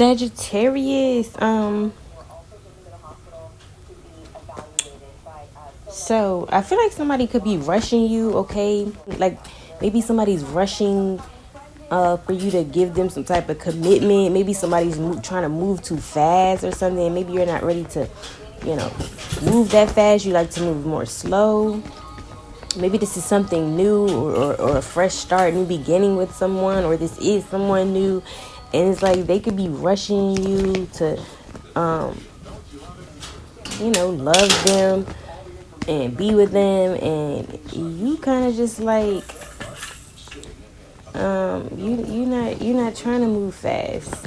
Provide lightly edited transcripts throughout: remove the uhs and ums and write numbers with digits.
Sagittarius, so I feel like somebody could be rushing you, okay? Like maybe somebody's rushing for you to give them some type of commitment. Maybe somebody's trying to move too fast or something. Maybe you're not ready to, move that fast. You like to move more slow. Maybe this is something new or a fresh start, new beginning with someone, or this is someone new. And it's like they could be rushing you to, love them and be with them. And you kind of just like, you're not trying to move fast.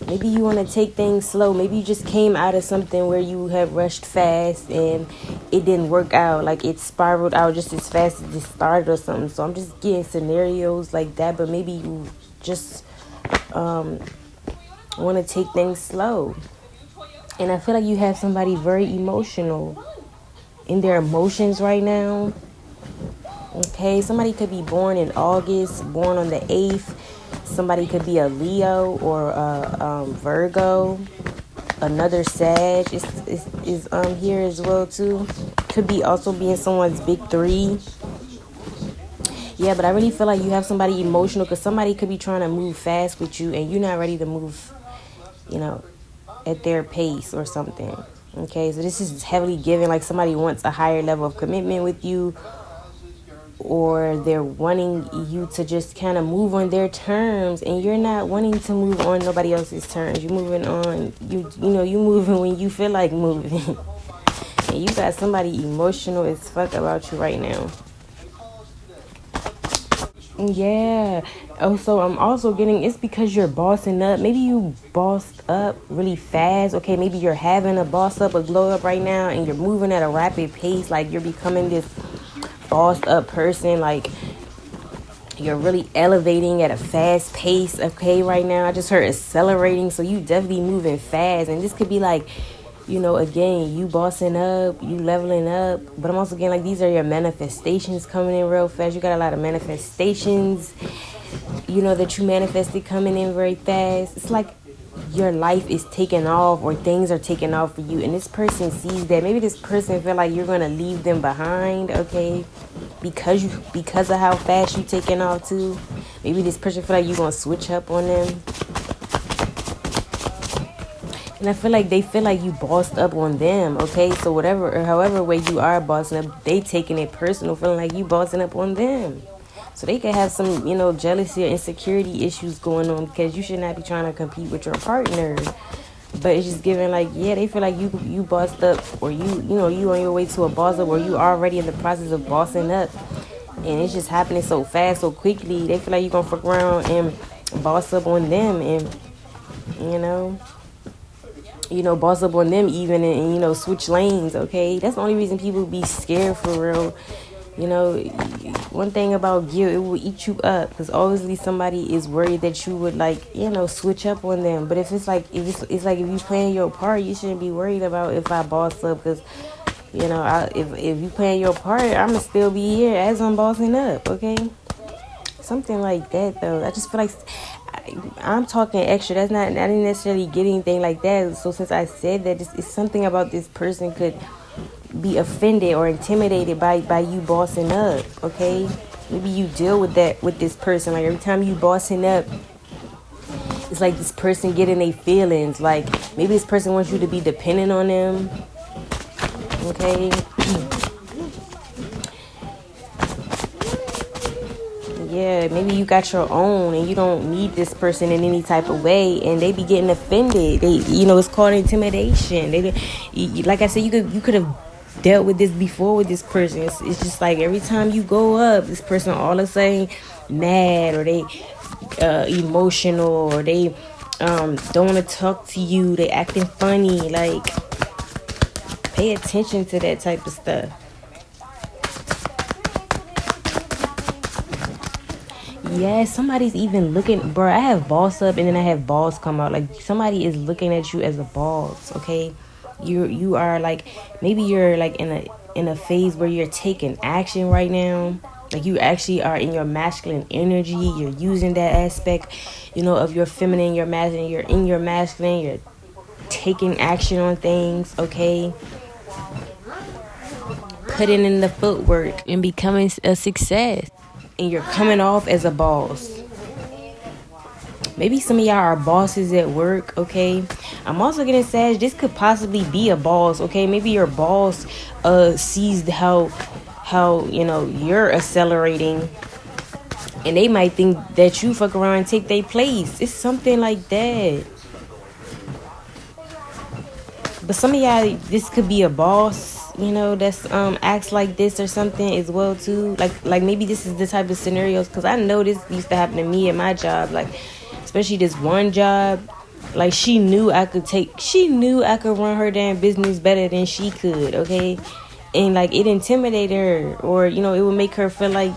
Maybe you want to take things slow. Maybe you just came out of something where you have rushed fast and it didn't work out. Like it spiraled out just as fast as it started or something. So I'm just getting scenarios like that. But maybe you just want to take things slow. And I feel like you have somebody very emotional in their emotions right now. Okay, somebody could be born in August, born on the 8th. Somebody could be a Leo or a Virgo. Another Sag is here as well too. Could be also being someone's big 3. Yeah, but I really feel like you have somebody emotional because somebody could be trying to move fast with you and you're not ready to move, at their pace or something. Okay, so this is heavily given like somebody wants a higher level of commitment with you, or they're wanting you to just kind of move on their terms and you're not wanting to move on nobody else's terms. You're moving on, you moving when you feel like moving. And you got somebody emotional as fuck about you right now. Yeah. Also, I'm also getting it's because you're bossing up. Maybe you bossed up really fast. Okay, maybe you're having a boss up, a glow up right now, and you're moving at a rapid pace. Like you're becoming this bossed up person. Like you're really elevating at a fast pace. Okay, right now I just heard accelerating. So you definitely moving fast, and this could be like, again, you bossing up, you leveling up. But I'm also getting like these are your manifestations coming in real fast. You got a lot of manifestations, that you manifested coming in very fast. It's like your life is taking off or things are taking off for you. And this person sees that. Maybe this person feel like you're going to leave them behind, okay? Because of how fast you taking off too. Maybe this person feel like you're going to switch up on them. And I feel like they feel like you bossed up on them, okay? So whatever or however way you are bossing up, they taking it personal, feeling like you bossing up on them. So they could have some, jealousy or insecurity issues going on because you should not be trying to compete with your partner. But it's just giving like, yeah, they feel like you bossed up or you on your way to a boss up or you already in the process of bossing up. And it's just happening so fast, so quickly. They feel like you're going to fuck around and boss up on them and, boss up on them even and switch lanes, okay? That's the only reason people be scared for real. One thing about guilt, it will eat you up because obviously somebody is worried that you would switch up on them. But if it's like if you playing your part, you shouldn't be worried about if I boss up because if you playing your part, I'ma still be here as I'm bossing up, okay? Something like that though. I just feel like I'm talking extra. That's not. I didn't necessarily get anything like that. So since I said that, it's something about this person could be offended or intimidated by you bossing up. Okay, maybe you deal with that with this person. Like every time you bossing up, it's like this person getting their feelings. Like maybe this person wants you to be dependent on them. Okay. Yeah, maybe you got your own and you don't need this person in any type of way, and they be getting offended. They, it's called intimidation. Like I said, you could have dealt with this before with this person. It's just like every time you go up, this person all of a sudden mad or they emotional or they don't want to talk to you. They acting funny. Like pay attention to that type of stuff. Yeah, somebody's even looking, bro. I have boss up and then I have boss come out. Like somebody is looking at you as a boss, okay? You are like, maybe you're like in a phase where you're taking action right now. Like, you actually are in your masculine energy. You're using that aspect, of your feminine, your masculine. You're in your masculine. You're taking action on things, okay? Putting in the footwork and becoming a success. And you're coming off as a boss. Maybe some of y'all are bosses at work, okay? I'm also getting Sag, this could possibly be a boss, okay? Maybe your boss sees how you're accelerating, and they might think that you fuck around and take their place. It's something like that. But some of y'all, this could be a boss, that's acts like this or something as well too. Like maybe this is the type of scenarios, because I know this used to happen to me at my job. Like, especially this one job, like, she knew I could run her damn business better than she could, okay? And like, it intimidated her, or it would make her feel like,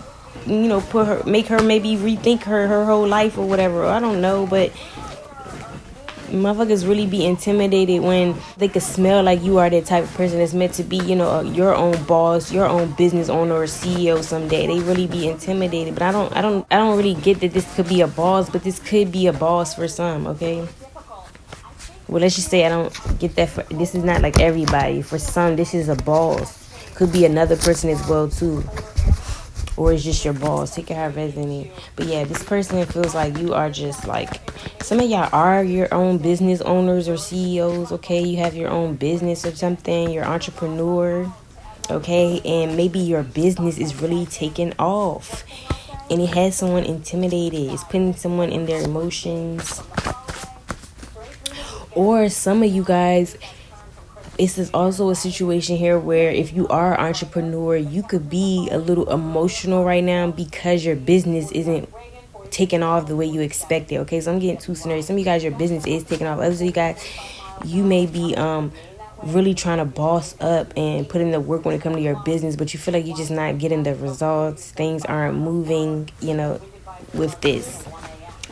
make her maybe rethink her whole life or whatever. I don't know, but motherfuckers really be intimidated when they could smell like you are that type of person that's meant to be, your own boss, your own business owner or CEO someday. They really be intimidated. But I don't really get that this could be a boss, but this could be a boss for some, okay? Well, let's just say I don't get that. This is not like everybody. For some, this is a boss. Could be another person as well too. Or it's just your boss. Take it how it resonates. But yeah, this person feels like you are just like, some of y'all are your own business owners or CEOs, okay? You have your own business or something. You're an entrepreneur, okay? And maybe your business is really taking off, and it has someone intimidated. It's putting someone in their emotions. Or some of you guys, this is also a situation here where if you are an entrepreneur, you could be a little emotional right now because your business isn't taking off the way you expect it, okay? So I'm getting two scenarios. Some of you guys, your business is taking off. Others of you guys, you may be really trying to boss up and put in the work when it comes to your business, but you feel like you're just not getting the results. Things aren't moving, with this.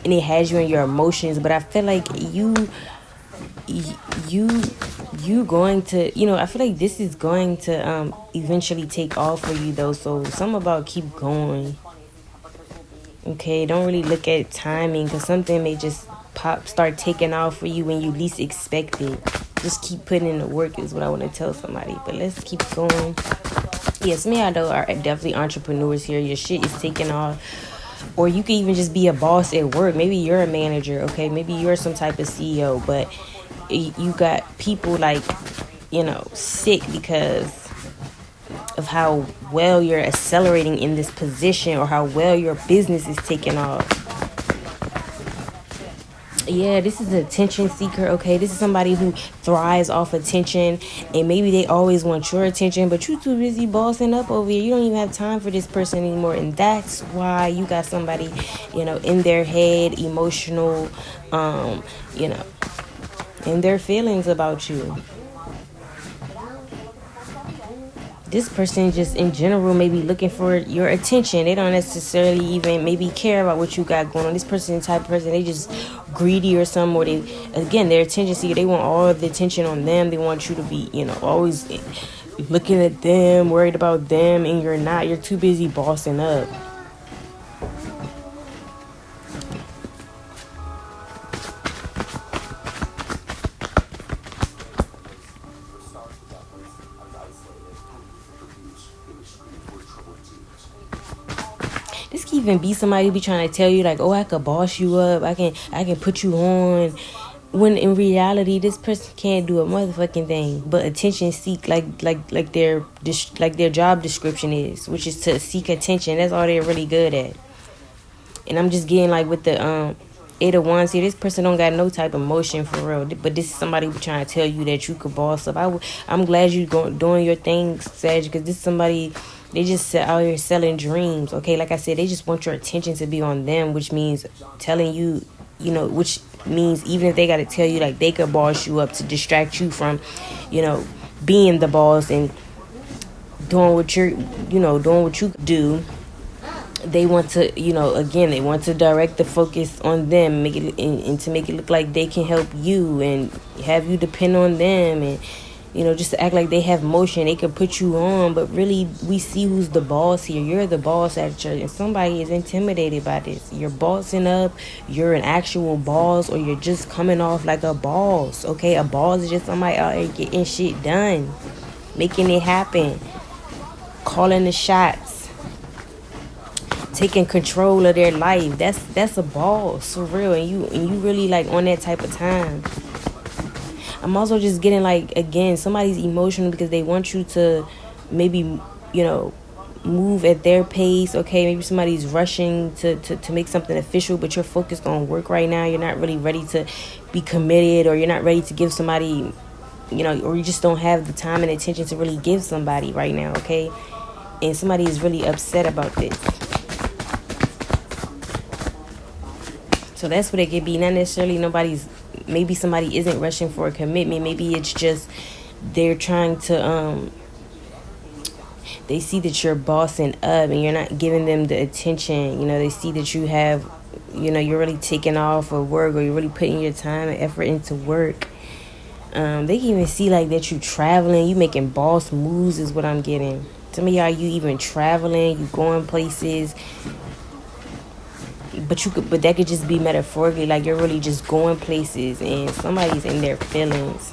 And it has you in your emotions, but I feel like you going to, I feel like this is going to eventually take off for you though. So something about keep going. Okay, don't really look at timing, because something may just start taking off for you when you least expect it. Just keep putting in the work is what I want to tell somebody. But let's keep going. Yes, me, I know, are definitely entrepreneurs here. Your shit is taking off. Or you could even just be a boss at work. Maybe you're a manager, okay? Maybe you're some type of CEO, but you got people like, sick because of how well you're accelerating in this position, or how well your business is taking off. Yeah, this is an attention seeker, okay? This is somebody who thrives off attention, and maybe they always want your attention, but you're too busy bossing up over here. You don't even have time for this person anymore, and that's why you got somebody, in their head, emotional, in their feelings about you. This person just in general may be looking for your attention. They don't necessarily even maybe care about what you got going on. This person is the type of person, they just greedy or something, or their attention seeker. They want all the attention on them. They want you to be, always looking at them, worried about them, and you're not. You're too busy bossing up. This can even be somebody who be trying to tell you like, oh, I could boss you up, I can put you on, when in reality this person can't do a motherfucking thing but attention seek, like their job description is, which is to seek attention. That's all they're really good at. And I'm just getting like with the Eight of Wands here, this person don't got no type of emotion for real, but this is somebody who trying to tell you that you could boss up. I'm glad you doing your thing, Sag, because this is somebody, they just out here selling dreams, okay? Like I said, they just want your attention to be on them, which means telling you, which means even if they got to tell you like they could boss you up to distract you from, being the boss and doing what you do. They want to, again, they want to direct the focus on them, make it and to make it look like they can help you and have you depend on them, and just to act like they have motion. They could put you on, but really we see who's the boss here. You're the boss at church, and somebody is intimidated by this. You're bossing up, you're an actual boss, or you're just coming off like a boss. Okay, a boss is just somebody out here getting shit done, making it happen, calling the shots, taking control of their life. That's a boss for real, and you really like on that type of time. I'm also just getting like, again, somebody's emotional because they want you to maybe, move at their pace. Okay, maybe somebody's rushing to make something official, but you're focused on work right now. You're not really ready to be committed, or you're not ready to give somebody, or you just don't have the time and attention to really give somebody right now. Okay, and somebody is really upset about this. So that's what it could be. Not necessarily maybe somebody isn't rushing for a commitment. Maybe it's just they're trying to, they see that you're bossing up and you're not giving them the attention. They see that you have, you're really taking off of work, or you're really putting your time and effort into work. They can even see like that you traveling, you making boss moves is what I'm getting. Some of y'all, you even traveling, you going places. But that could just be metaphorically, like you're really just going places and somebody's in their feelings.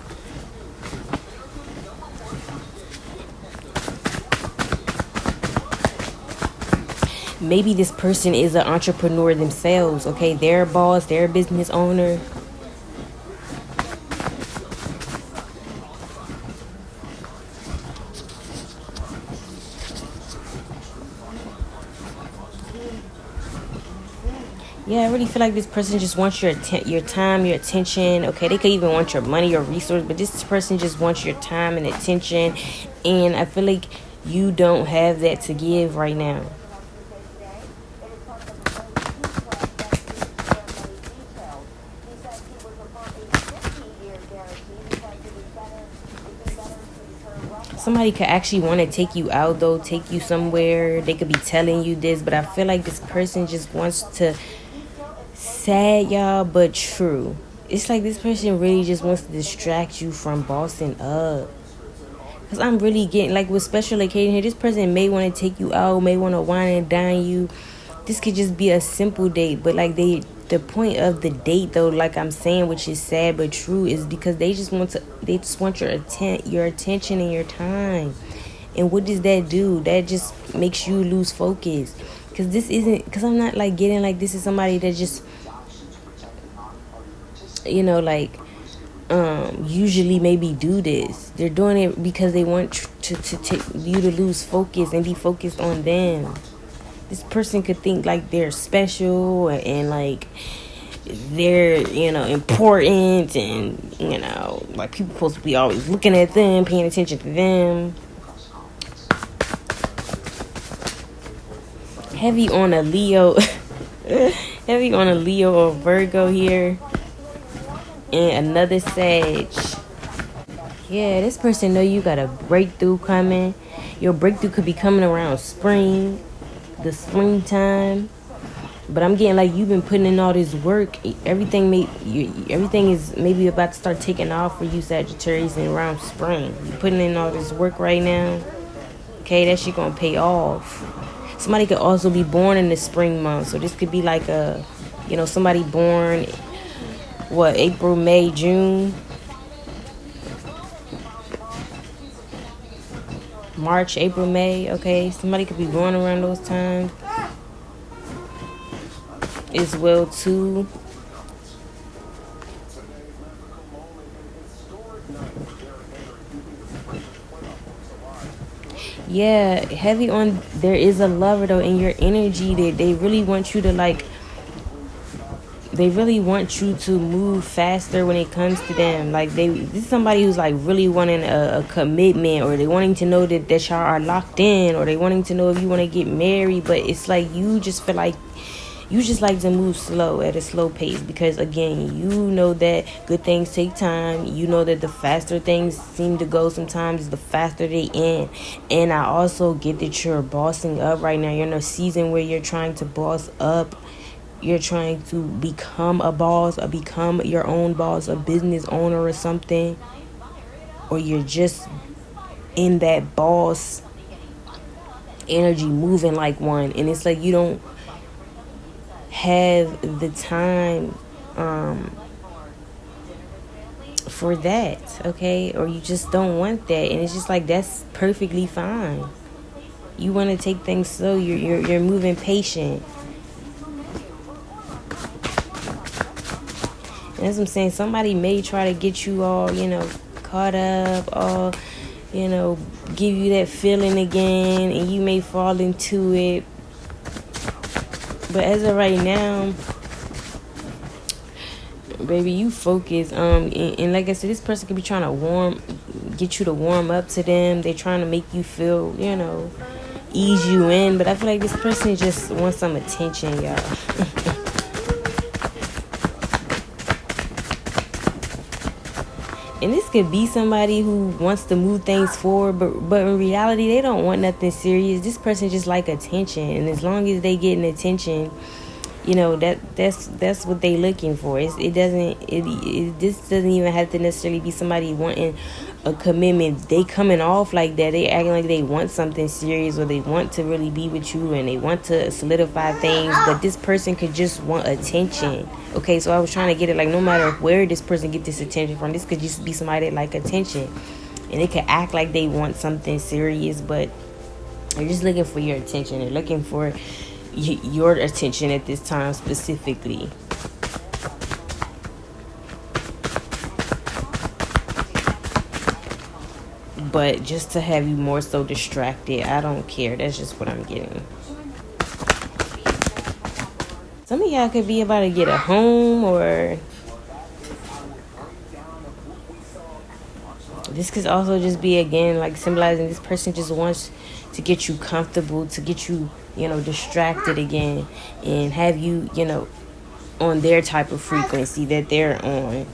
Maybe this person is an entrepreneur themselves. Okay, they're a boss, they're a business owner. Yeah, I really feel like this person just wants your time, your attention. Okay, they could even want your money or resource, but this person just wants your time and attention. And I feel like you don't have that to give right now. Somebody could actually want to take you out, though, take you somewhere. They could be telling you this, but I feel like this person just wants to, sad, y'all, but true. It's like this person really just wants to distract you from bossing up. Because I'm really getting, like, with special occasion here, this person may want to take you out, may want to wine and dine you. This could just be a simple date, but like the point of the date, though, like I'm saying, which is sad but true, is because they just want your attention and your time. And what does that do? That just makes you lose focus. Because I'm not like getting like this is somebody that just, usually maybe do this. They're doing it because they want you to lose focus and be focused on them. This person could think like they're special and like they're, important, and, like people supposed to be always looking at them, paying attention to them. Heavy on a Leo. Heavy on a Leo or Virgo here. And another Sag. Yeah, this person know you got a breakthrough coming. Your breakthrough could be coming around spring, the springtime. But I'm getting like you've been putting in all this work. Everything is maybe about to start taking off for you, Sagittarius, in around spring. You're putting in all this work right now. Okay, that shit gonna pay off. Somebody could also be born in the spring month. So this could be like somebody born, April, May, June, March, April, May. Okay, somebody could be born around those times as well too. Yeah, heavy on there is a lover though in your energy that they really want you to like. They really want you to move faster when it comes to them. Like this is somebody who's like really wanting a commitment, or they wanting to know that y'all are locked in, or they wanting to know if you want to get married. But it's like you just feel like you just like to move slow at a slow pace, because again, you know that good things take time. You know that the faster things seem to go sometimes, the faster they end. And I also get that you're bossing up right now. You're in a season where you're trying to boss up. You're trying to become a boss, or become your own boss, a business owner or something. or you're just in that boss energy, moving like one, and it's like you don't have the time for that, okay? Or you just don't want that, and it's just like, that's perfectly fine. You want to take things slow. You're moving patient. And that's what I'm saying. Somebody may try to get you all, caught up, all, give you that feeling again, and you may fall into it. But as of right now, baby, you focus. And like I said, this person could be trying to get you to warm up to them. They're trying to make you feel, ease you in. But I feel like this person just wants some attention, y'all. And this could be somebody who wants to move things forward, but in reality, they don't want nothing serious. This person just like attention, and as long as they getting attention, that's what they looking for. This doesn't even have to necessarily be somebody wanting a commitment. They coming off like that. They acting like they want something serious, or they want to really be with you, and they want to solidify things. But this person could just want attention. Okay, so I was trying to get it, like, no matter where this person get this attention from, this could just be somebody that like attention, and they could act like they want something serious, but they're just looking for your attention. They're looking for your attention at this time specifically. But just to have you more so distracted, I don't care. That's just what I'm getting. Some of y'all could be about to get a home, or this could also just be, again, like symbolizing this person just wants to get you comfortable, to get you, distracted again, and have you, on their type of frequency that they're on,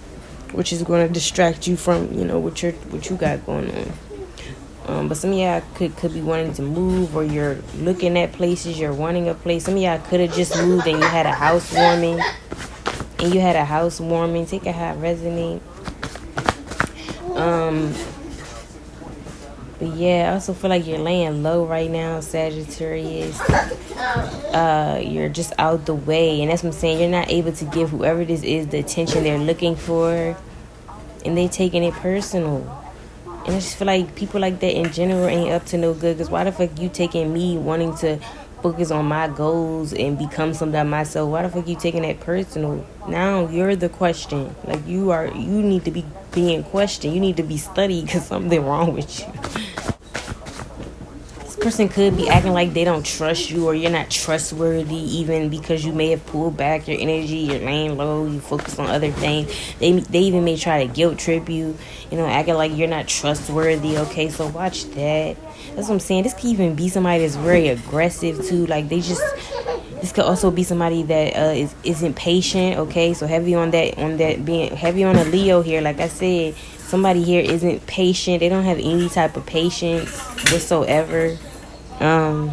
which is going to distract you from, what you got going on. But some of y'all could be wanting to move, or you're looking at places, you're wanting a place. Some of y'all could have just moved and you had a housewarming. Take a high resonate. But yeah, I also feel like you're laying low right now, Sagittarius. You're just out the way, and that's what I'm saying. You're not able to give whoever this is the attention they're looking for, and they taking it personal. And I just feel like people like that in general ain't up to no good. Because why the fuck you taking me wanting to focus on my goals and become something myself? Why the fuck you taking that personal? Now you're the question. Like, you need to be being questioned. You need to be studied because something wrong with you. Person could be acting like they don't trust you, or you're not trustworthy, even because you may have pulled back your energy, you're laying low, you focus on other things. They even may try to guilt trip you, acting like you're not trustworthy. Okay, so watch that. That's what I'm saying. This could even be somebody that's very aggressive too. Like, this could also be somebody that isn't patient. Okay, so heavy on that being heavy on a Leo here. Like I said, somebody here isn't patient. They don't have any type of patience whatsoever. And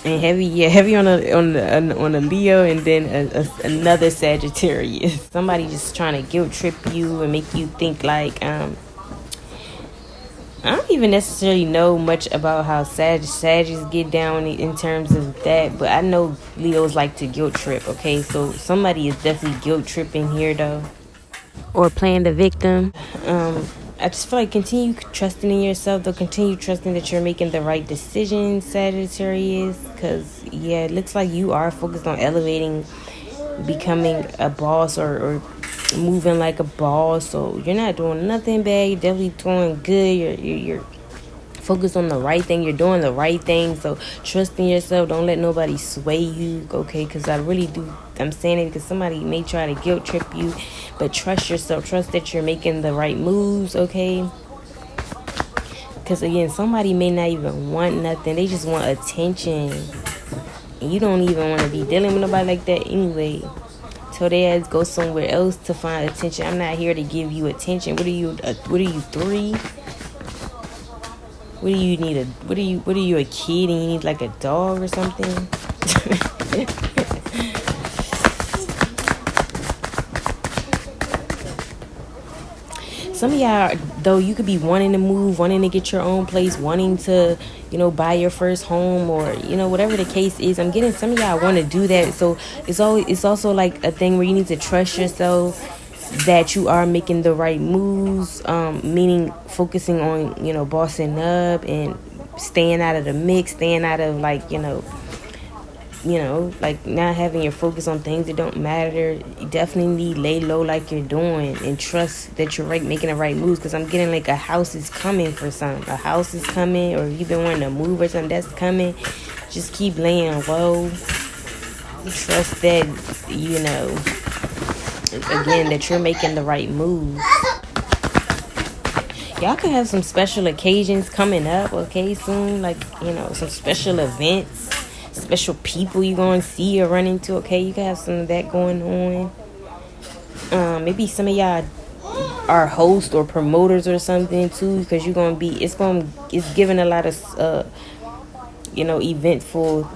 heavy on a Leo, and then another Sagittarius. Somebody just trying to guilt trip you and make you think like I don't even necessarily know much about how Sagittarius get down in terms of that, but I know Leos like to guilt trip. Okay, so somebody is definitely guilt tripping here though, or playing the victim. I just feel like continue trusting in yourself, though. Continue trusting that you're making the right decisions, Sagittarius. Because, yeah, it looks like you are focused on elevating, becoming a boss, or moving like a boss. So you're not doing nothing bad. You're definitely doing good. You're focused on the right thing. You're doing the right thing. So trust in yourself. Don't let nobody sway you, okay? Because I really do. I'm saying it because somebody may try to guilt trip you, but trust yourself. Trust that you're making the right moves, okay? Because, again, somebody may not even want nothing. They just want attention. And you don't even want to be dealing with nobody like that anyway. So they ass go somewhere else to find attention. I'm not here to give you attention. What are you, 3? What do you need? What are you, a kid and you need like a dog or something? some of y'all, though, you could be wanting to move, wanting to get your own place, wanting to, buy your first home, or, whatever the case is. I'm getting some of y'all want to do that. So it's also like a thing where you need to trust yourself that you are making the right moves, meaning focusing on, bossing up and staying out of the mix, staying out of like, like not having your focus on things that don't matter. You definitely need lay low like you're doing and trust that you're making the right moves, because I'm getting like a house is coming for some. A house is coming, or you've been wanting to move or something, that's coming. Just keep laying low. Trust that, again, that you're making the right moves. Y'all could have some special occasions coming up, okay, soon. Like, some special events, special people you're going to see or run into, okay? You can have some of that going on. Maybe some of y'all are hosts or promoters or something, too, because you're going to be, it's giving a lot of, eventful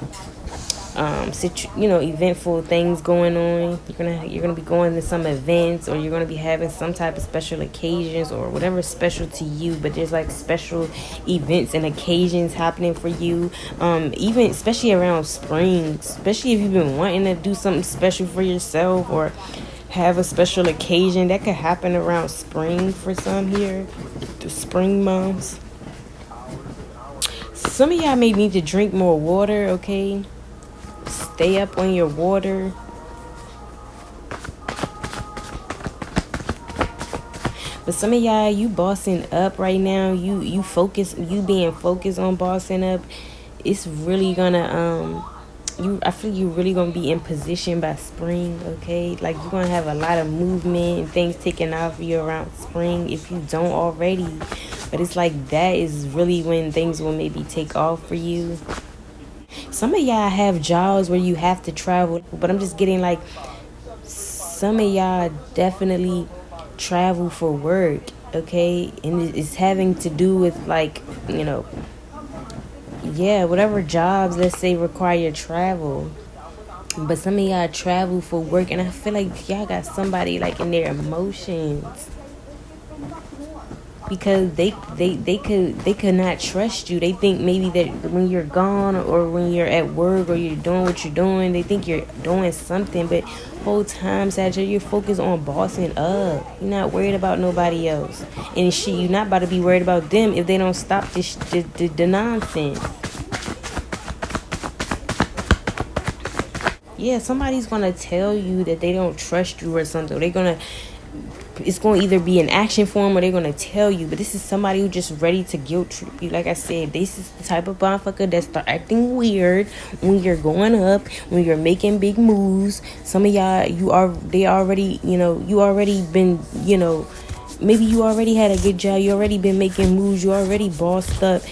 eventful things going on. You're gonna be going to some events, or you're gonna be having some type of special occasions or whatever is special to you. But there's like special events and occasions happening for you. Even especially around spring, especially if you've been wanting to do something special for yourself or have a special occasion, that could happen around spring for some here, the spring months. Some of y'all may need to drink more water, okay? Stay up on your water. But some of y'all, you bossing up right now. You being focused on bossing up. It's really gonna I feel you're really gonna be in position by spring, okay? Like you're gonna have a lot of movement and things taken off of you around spring if you don't already. But it's like that is really when things will maybe take off for you. Some of y'all have jobs where you have to travel, but I'm just getting like some of y'all definitely travel for work, okay? And it's having to do with like, whatever jobs, let's say, require travel. But some of y'all travel for work, and I feel like y'all got somebody like in their emotions, because they could not trust you. They think maybe that when you're gone or when you're at work or you're doing what you're doing, they think you're doing something. But whole time, Sagittarius, you're focused on bossing up. You're not worried about nobody else. And shit, you're not about to be worried about them if they don't stop the nonsense. Yeah, somebody's gonna tell you that they don't trust you or something. It's going to either be an action form or they're going to tell you. But this is somebody who's just ready to guilt trip you. Like I said, this is the type of motherfucker that start acting weird when you're going up, when you're making big moves. Some of y'all, you already been, maybe you already had a good job. You already been making moves. You already bossed up.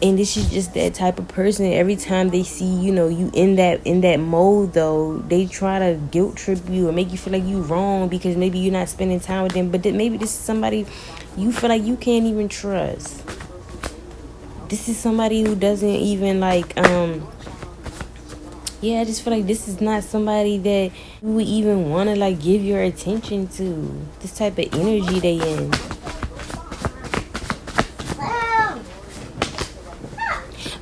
And this is just that type of person. Every time they see, you in that mode, though, they try to guilt trip you or make you feel like you wrong because maybe you're not spending time with them. But maybe this is somebody you feel like you can't even trust. This is somebody who doesn't even like, I just feel like this is not somebody that you would even want to like give your attention to. This type of energy they in.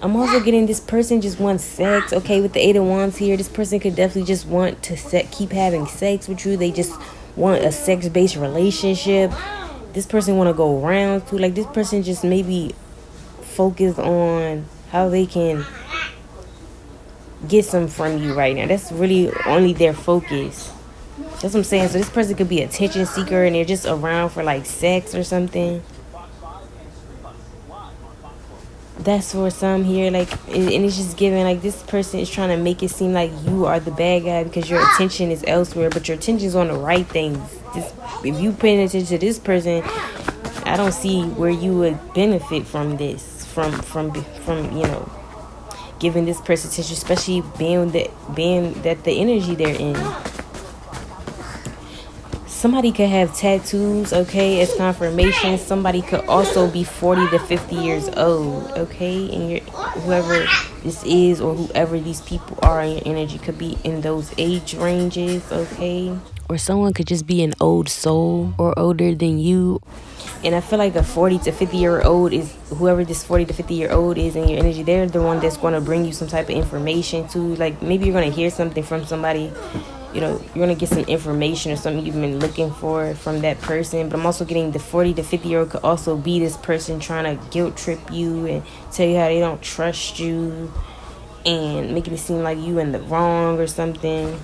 I'm also getting this person just wants sex. Okay, with the 8 of Wands here, this person could definitely just want to keep having sex with you. They just want a sex-based relationship. This person want to go around too. Like this person just maybe focus on how they can get some from you right now. That's really only their focus. That's what I'm saying. So this person could be an attention seeker and they're just around for like sex or something. That's for some here, like, and it's just giving, like, this person is trying to make it seem like you are the bad guy because your attention is elsewhere, but your attention is on the right things. If you paying attention to this person, I don't see where you would benefit from this, from giving this person attention, especially being that the energy they're in. Somebody could have tattoos, okay, as confirmation. Somebody could also be 40 to 50 years old, okay? And whoever this is or whoever these people are in your energy could be in those age ranges, okay? Or someone could just be an old soul or older than you. And I feel like a 40 to 50-year-old is, whoever this 40 to 50-year-old is in your energy, they're the one that's going to bring you some type of information too. Like maybe you're going to hear something from somebody, you're going to get some information or something you've been looking for from that person. But I'm also getting the 40 to 50-year-old could also be this person trying to guilt trip you and tell you how they don't trust you and making it seem like you in the wrong or something.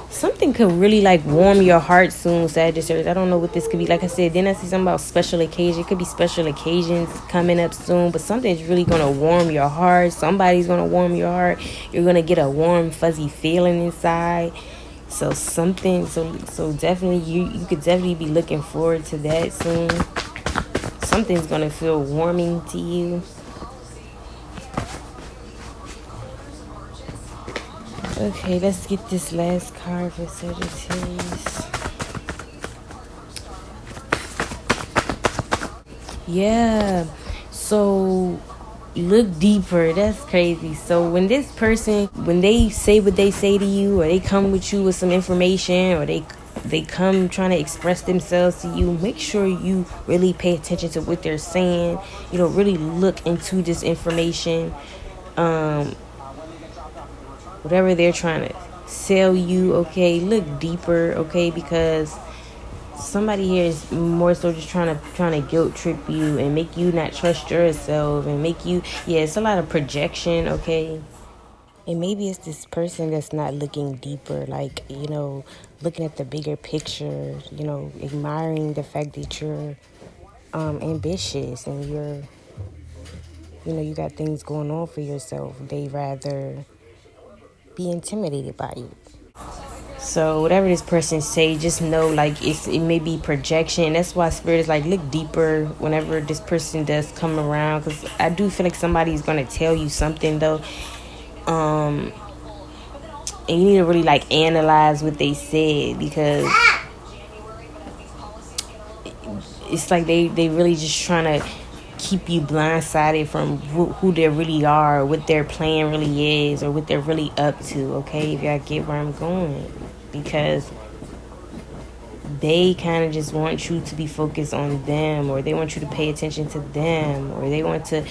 Something could really like warm your heart soon, Sagittarius. I don't know what this could be. Like I said, then I see something about special occasion. It could be special occasions coming up soon, but something's really gonna warm your heart. Somebody's gonna warm your heart. You're gonna get a warm, fuzzy feeling inside. So definitely you could definitely be looking forward to that soon. Something's gonna feel warming to you. Okay, let's get this last card for Sagittarius. Yeah, so look deeper. That's crazy. So when this person, when they say what they say to you, or they come with you with some information, or they come trying to express themselves to you, make sure you really pay attention to what they're saying. Really look into this information. Whatever they're trying to sell you, okay, look deeper, okay, because somebody here is more so just trying to guilt trip you and make you not trust yourself and make you, it's a lot of projection, okay. And maybe it's this person that's not looking deeper, like, looking at the bigger picture, admiring the fact that you're ambitious and you got things going on for yourself. They rather be intimidated by you. So whatever this person say, just know like it may be projection. That's why Spirit is like, look deeper whenever this person does come around, because I do feel like somebody's gonna tell you something though, and you need to really like analyze what they said, because it's like they really just trying to keep you blindsided from who they really are, or what their plan really is, or what they're really up to, okay, if y'all get where I'm going. Because they kind of just want you to be focused on them, or they want you to pay attention to them, or they want to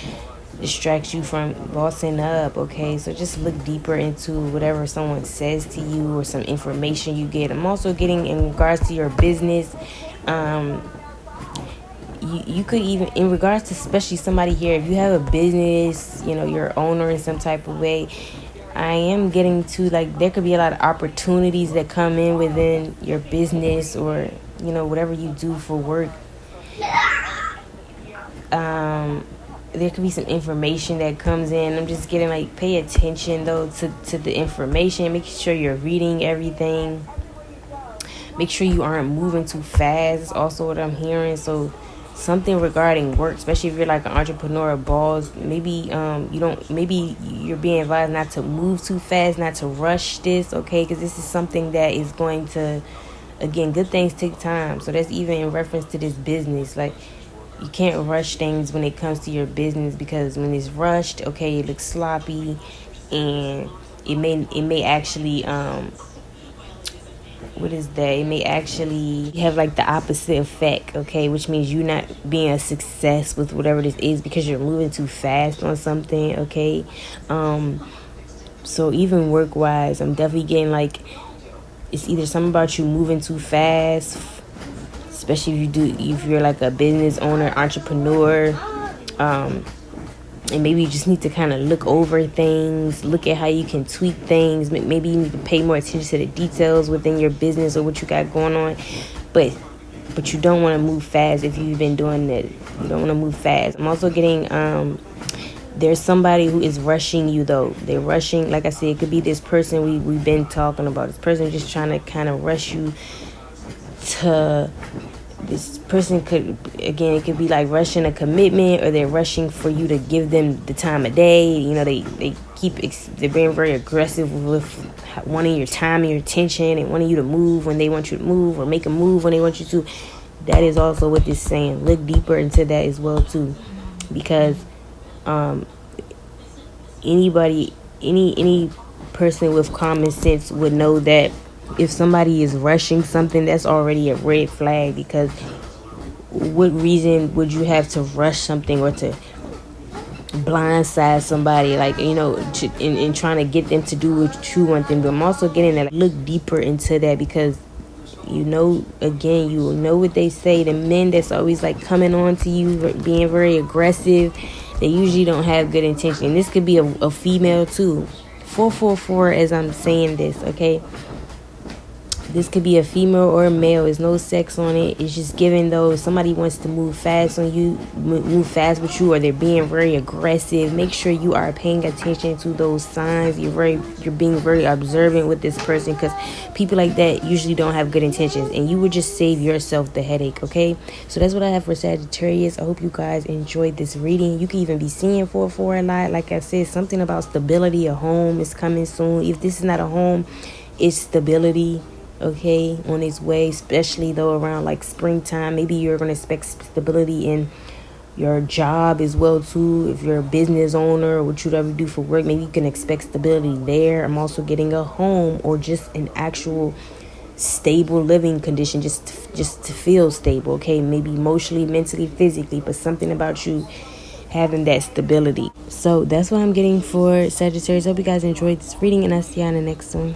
distract you from bossing up, okay? So just look deeper into whatever someone says to you or some information you get. I'm also getting in regards to your business. You could even, in regards to especially somebody here, if you have a business, you're an owner in some type of way, I am getting to like there could be a lot of opportunities that come in within your business, or whatever you do for work. There could be some information that comes in. I'm just getting like, pay attention though to the information. Make sure you're reading everything. Make sure you aren't moving too fast. That's also what I'm hearing. So something regarding work, especially if you're like an entrepreneur or boss, maybe maybe you're being advised not to move too fast, not to rush this, okay, because this is something that is going to, again, good things take time. So that's even in reference to this business. Like, you can't rush things when it comes to your business, because when it's rushed, okay, it looks sloppy, and it may actually what is that? It may actually have like the opposite effect, okay? Which means you not being a success with whatever this is, because you're moving too fast on something, okay? So even work-wise, I'm definitely getting like, it's either something about you moving too fast, especially if you're like a business owner, entrepreneur, and maybe you just need to kind of look over things, look at how you can tweak things. Maybe you need to pay more attention to the details within your business or what you got going on. But you don't want to move fast if you've been doing that. You don't want to move fast. I'm also getting, there's somebody who is rushing you though. They're rushing, like I said, it could be this person we've been talking about. This person just trying to kind of rush you to... This person could, again, it could be like rushing a commitment, or they're rushing for you to give them the time of day. They're being very aggressive with wanting your time and your attention, and wanting you to move when they want you to move, or make a move when they want you to. That is also what this is saying. Look deeper into that as well too, because any person with common sense would know that If somebody is rushing something, that's already a red flag, because what reason would you have to rush something or to blindside somebody, like, in trying to get them to do what you want them to do? I'm also getting to look deeper into that, because again, what they say, the men that's always like coming on to you, being very aggressive, they usually don't have good intention. And this could be a female too. 444 as I'm saying this, okay? This could be a female or a male. There's no sex on it. It's just giving those, somebody wants to move fast on you, move fast with you, or they're being very aggressive. Make sure you are paying attention to those signs. You're being very observant with this person, because people like that usually don't have good intentions, and you would just save yourself the headache, okay? So that's what I have for Sagittarius. I hope you guys enjoyed this reading. You can even be seeing 4-4 a lot. Like I said, something about stability. A home is coming soon. If this is not a home, it's stability, okay, on its way, especially though around like springtime. Maybe you're going to expect stability in your job as well too. If you're a business owner, or what you ever do for work, maybe you can expect stability there. I'm also getting a home, or just an actual stable living condition, just to feel stable, okay? Maybe emotionally, mentally, physically, but something about you having that stability. So that's what I'm getting for Sagittarius. Hope you guys enjoyed this reading, and I'll see you on the next one.